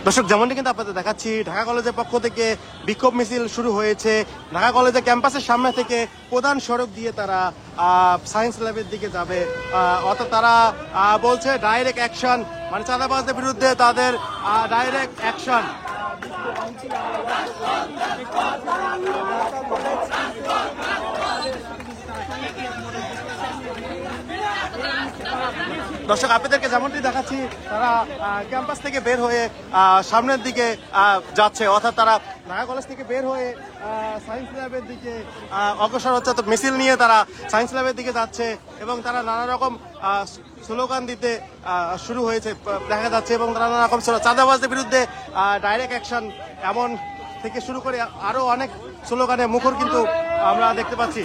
দর্শক, যেমনটি কিন্তু আপনাদের দেখাচ্ছি, ঢাকা কলেজের পক্ষ থেকে বিক্ষোভ মিছিল শুরু হয়েছে। ঢাকা কলেজের ক্যাম্পাসের সামনে থেকে প্রধান সড়ক দিয়ে তারা সায়েন্স ল্যাবের দিকে যাবে। অর্থাৎ তারা বলছে ডাইরেক্ট অ্যাকশন, মানে চাঁদাবাজদের বিরুদ্ধে তাদের ডাইরেক্ট অ্যাকশন। দর্শক, আপনাদেরকে যেমনটি দেখাচ্ছি, তারা ক্যাম্পাস থেকে বের হয়ে সামনের দিকে যাচ্ছে। অর্থাৎ তারা ঢাকা কলেজ থেকে বের হয়ে সায়েন্স ল্যাবের দিকে অগ্রসর হচ্ছে। তো মিছিল নিয়ে তারা সায়েন্স ল্যাবের দিকে যাচ্ছে এবং তারা নানা রকম স্লোগান দিতে শুরু হয়েছে দেখা যাচ্ছে। এবং নানা রকম চাঁদাবাজদের বিরুদ্ধে ডাইরেক্ট অ্যাকশন এমন থেকে শুরু করে আরো অনেক স্লোগানে মুখর কিন্তু আমরা দেখতে পাচ্ছি।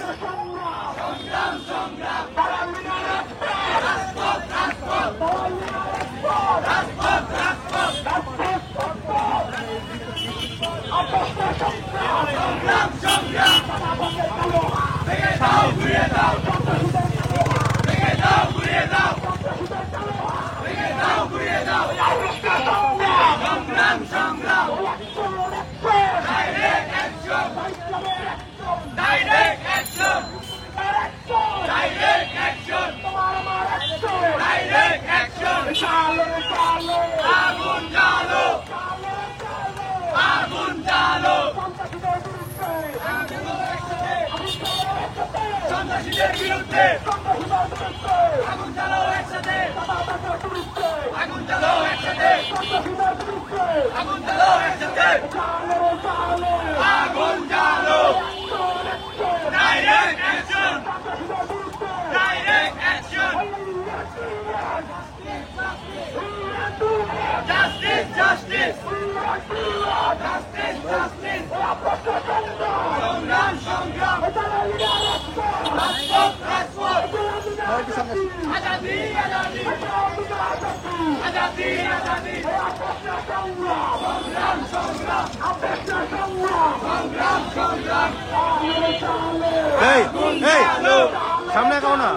সামনে কাও না,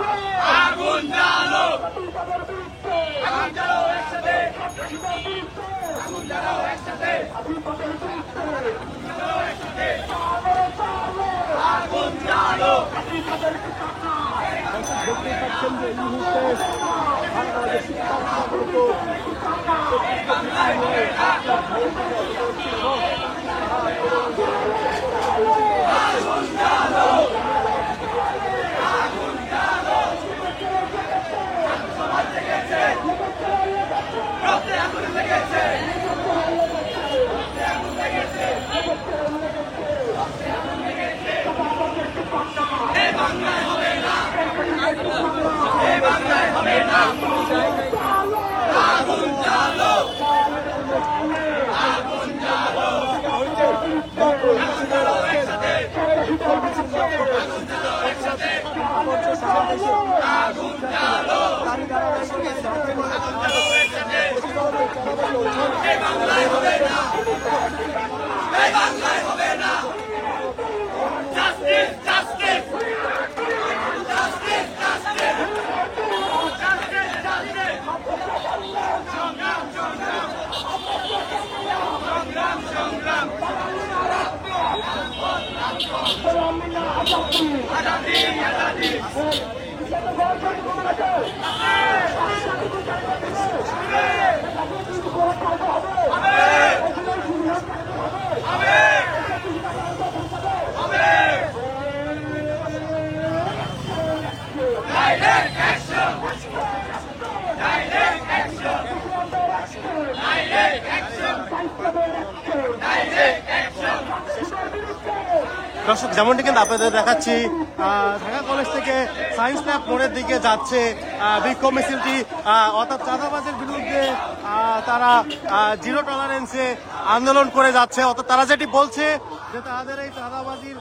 আগুন জ্বালো, আগুন জ্বালো একসাথে, আগুন জ্বালো একসাথে, আগুন জ্বালো। দেখতে পাচ্ছেন যে এই মুহূর্তে দর্শক, যেমনটি কিন্তু আপনাদের দেখাচ্ছি, ঢাকা কলেজ থেকে সায়েন্স ল্যাব মোড়ের দিকে যাচ্ছে বিক্ষোভ মিছিলটি। অর্থাৎ চাঁদাবাজের বিরুদ্ধে তারা জিরো টলারেন্সে আন্দোলন করে যাচ্ছে। অর্থাৎ তারা যেটি বলছে যে তাদের এই চাঁদাবাজির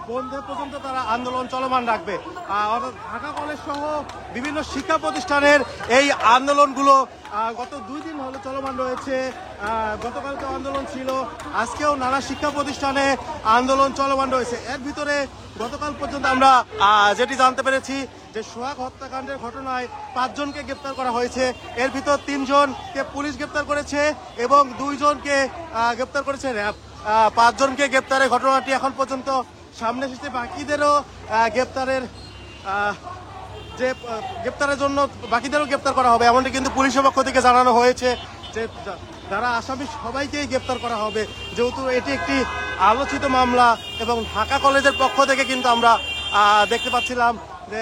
বন্ধে পর্যন্ত তারা আন্দোলন চলমান রাখবে। অর্থাৎ ঢাকা কলেজ সহ বিভিন্ন শিক্ষা প্রতিষ্ঠানের এই আন্দোলনগুলো গত 2 দিন হলো চলমান রয়েছে। গতকালকে আন্দোলন ছিল, আজকেও নানা শিক্ষা প্রতিষ্ঠানে আন্দোলন চলমান রয়েছে। এর ভিতরে গতকাল পর্যন্ত আমরা যেটি জানতে পেরেছি যে সোহাগ হত্যাকাণ্ডের ঘটনায় 5 জনকে গ্রেপ্তার করা হয়েছে। এর ভিতর 3 জনকে পুলিশ গ্রেপ্তার করেছে এবং 2 জনকে গ্রেপ্তার করেছে র্যাব। 5 জনকে গ্রেপ্তারের ঘটনাটি এখন পর্যন্ত সামনে এসেছে। বাকিদেরও গ্রেপ্তারের গ্রেপ্তারের জন্য বাকিদেরও গ্রেপ্তার করা হবে, এমনটি কিন্তু পুলিশের পক্ষ থেকে জানানো হয়েছে যে যারা আসামি সবাইকেই গ্রেপ্তার করা হবে, যেহেতু এটি একটি আলোচিত মামলা। এবং ঢাকা কলেজের পক্ষ থেকে কিন্তু আমরা দেখতে পাচ্ছিলাম যে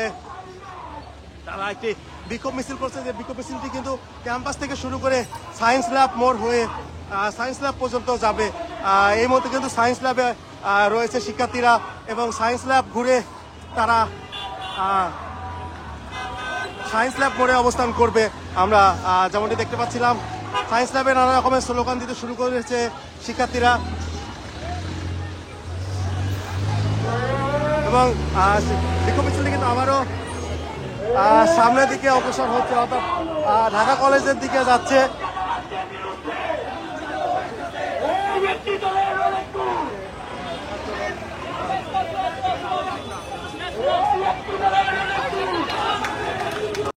তারা একটি বিক্ষোভ মিছিল করছে, যে বিক্ষোভ মিছিলটি কিন্তু ক্যাম্পাস থেকে শুরু করে সায়েন্স ল্যাব মোড় হয়ে সায়েন্স ল্যাব পর্যন্ত যাবে। এই মুহূর্তে কিন্তু সায়েন্স ল্যাবে রয়েছে শিক্ষার্থীরা এবং সায়েন্স ল্যাব ঘুরে তারা সায়েন্স ল্যাব মোড়ে অবস্থান করবে। আমরা যেমনটি দেখতে পাচ্ছিলাম সায়েন্স ল্যাবে নানা রকমের স্লোগান দিতে শুরু করেছে শিক্ষার্থীরা এবং বিক্ষোভ মিছিলটি কিন্তু আবারও সামনের দিকে অগ্রসর হচ্ছে, অর্থাৎ ঢাকা কলেজের দিকে যাচ্ছে।